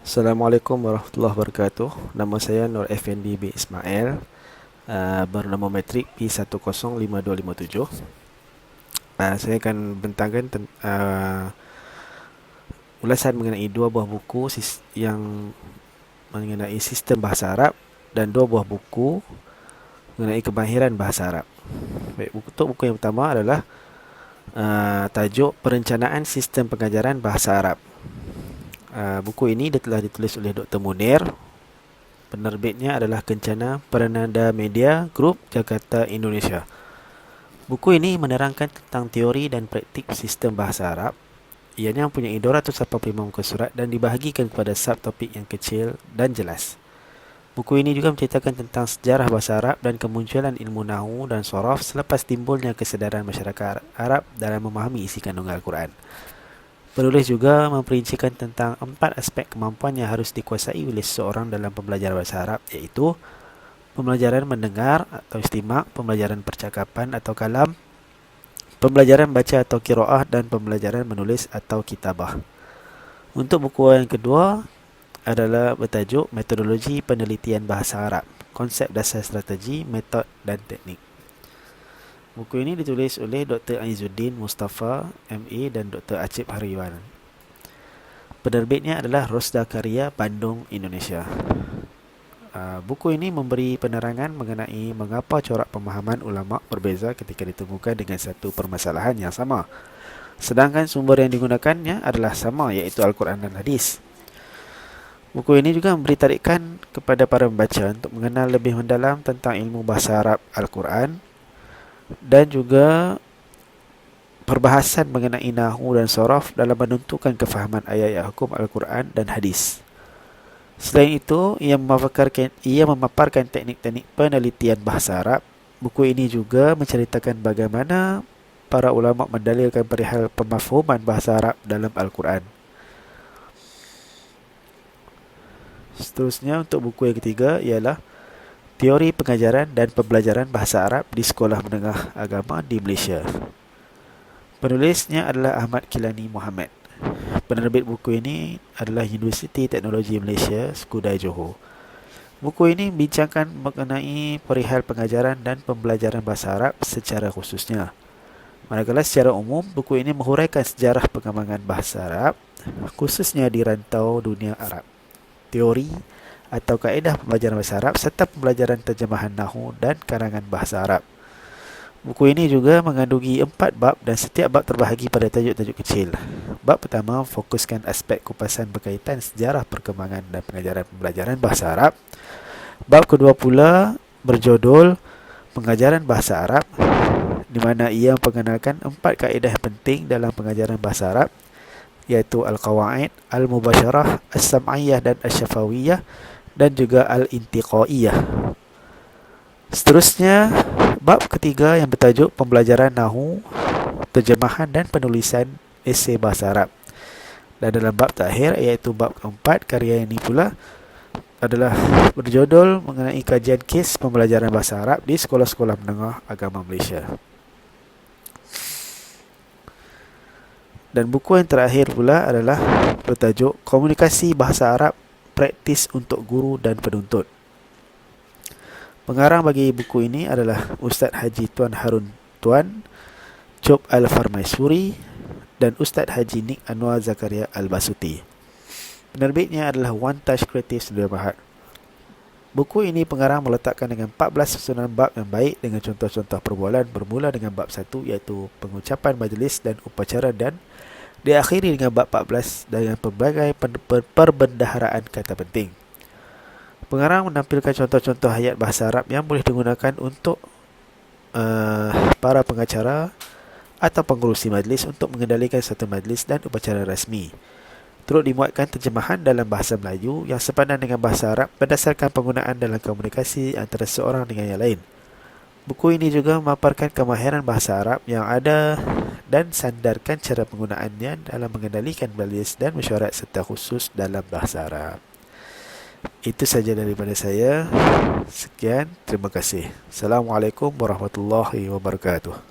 Assalamualaikum warahmatullahi wabarakatuh. Nama saya Nur Effendi bin Ismail, bernama metrik P105257. Saya akan bentangkan ulasan mengenai dua buah buku yang mengenai sistem bahasa Arab dan dua buah buku mengenai kemahiran bahasa Arab. Baik, untuk buku yang pertama adalah tajuk Perencanaan Sistem Pengajaran Bahasa Arab. Buku ini telah ditulis oleh Dr. Munir. Penerbitnya adalah Kencana Perenada Media Group, Jakarta, Indonesia. Buku ini menerangkan tentang teori dan praktik sistem bahasa Arab. Ianya mempunyai 285 muka surat dan dibahagikan kepada subtopik yang kecil dan jelas. Buku ini juga menceritakan tentang sejarah bahasa Arab dan kemunculan ilmu nahu dan sorof selepas timbulnya kesedaran masyarakat Arab dalam memahami isi kandungan Al-Quran. Penulis juga memperincikan tentang 4 aspek kemampuan yang harus dikuasai oleh seseorang dalam pembelajaran bahasa Arab, iaitu pembelajaran mendengar atau istimak, pembelajaran percakapan atau kalam, pembelajaran baca atau qiraah, dan pembelajaran menulis atau kitabah. Untuk buku yang kedua adalah bertajuk Metodologi Penelitian Bahasa Arab, Konsep Dasar Strategi, Metod dan Teknik. Buku ini ditulis oleh Dr. Aizuddin Mustafa, MA dan Dr. Acip Hariwan. Penerbitnya adalah Rosda Karya, Bandung, Indonesia. Buku ini memberi penerangan mengenai mengapa corak pemahaman ulama berbeza ketika ditemukan dengan satu permasalahan yang sama, sedangkan sumber yang digunakannya adalah sama, iaitu Al-Quran dan Hadis. Buku ini juga memberi tarikan kepada para pembaca untuk mengenal lebih mendalam tentang ilmu bahasa Arab Al-Quran dan juga perbahasan mengenai nahu dan sorof dalam menentukan kefahaman ayat-ayat hukum Al-Quran dan Hadis. Selain itu, ia memaparkan teknik-teknik penelitian bahasa Arab. Buku ini juga menceritakan bagaimana para ulama mendalilkan perihal pemafhuman bahasa Arab dalam Al-Quran. Seterusnya, untuk buku yang ketiga ialah Teori Pengajaran dan Pembelajaran Bahasa Arab di Sekolah Menengah Agama di Malaysia. Penulisnya adalah Ahmad Kilani Muhammad. Penerbit buku ini adalah Universiti Teknologi Malaysia, Skudai, Johor. Buku ini membincangkan mengenai perihal pengajaran dan pembelajaran bahasa Arab secara khususnya. Manakala secara umum, buku ini menghuraikan sejarah pengembangan bahasa Arab, khususnya di rantau dunia Arab, teori atau kaedah pembelajaran bahasa Arab serta pembelajaran terjemahan nahu dan karangan bahasa Arab. Buku ini juga mengandungi 4 bab dan setiap bab terbahagi pada tajuk-tajuk kecil. Bab pertama fokuskan aspek kupasan berkaitan sejarah perkembangan dan pengajaran pembelajaran bahasa Arab. Bab kedua pula berjudul Pengajaran Bahasa Arab, di mana ia memperkenalkan 4 kaedah penting dalam pengajaran bahasa Arab, iaitu Al-Qawaid, Al-Mubasyarah, As-Sam'iyah dan As-Syafawiyah, dan juga Al-Intiqaiyah. Seterusnya, bab ketiga yang bertajuk Pembelajaran Nahu, Terjemahan dan Penulisan Esei Bahasa Arab. Dan dalam bab terakhir, iaitu bab keempat, karya ini pula adalah berjudul mengenai kajian kes pembelajaran bahasa Arab di sekolah-sekolah menengah agama Malaysia. Dan buku yang terakhir pula adalah bertajuk Komunikasi Bahasa Arab, Praktis untuk Guru dan Penuntut. Pengarang bagi buku ini adalah Ustaz Haji Tuan Harun Tuan, Chop Al-Farmaisuri, dan Ustaz Haji Nik Anwar Zakaria Al-Basuti. Penerbitnya adalah One Touch Creative Studio Berhad. Buku ini pengarang meletakkan dengan 14 susunan bab yang baik dengan contoh-contoh perbualan, bermula dengan bab 1 iaitu pengucapan majlis dan upacara, dan diakhiri dengan bab 14 dengan pelbagai perbendaharaan kata penting. Pengarang menampilkan contoh-contoh ayat bahasa Arab yang boleh digunakan untuk para pengacara atau pengurusi majlis untuk mengendalikan satu majlis dan upacara rasmi. Turut dimuatkan terjemahan dalam bahasa Melayu yang sepadan dengan bahasa Arab berdasarkan penggunaan dalam komunikasi antara seorang dengan yang lain. Buku ini juga memaparkan kemahiran bahasa Arab yang ada dan sandarkan cara penggunaannya dalam mengendalikan majlis dan mesyuarat serta khusus dalam bahasa Arab. Itu saja daripada saya. Sekian, terima kasih. Assalamualaikum warahmatullahi wabarakatuh.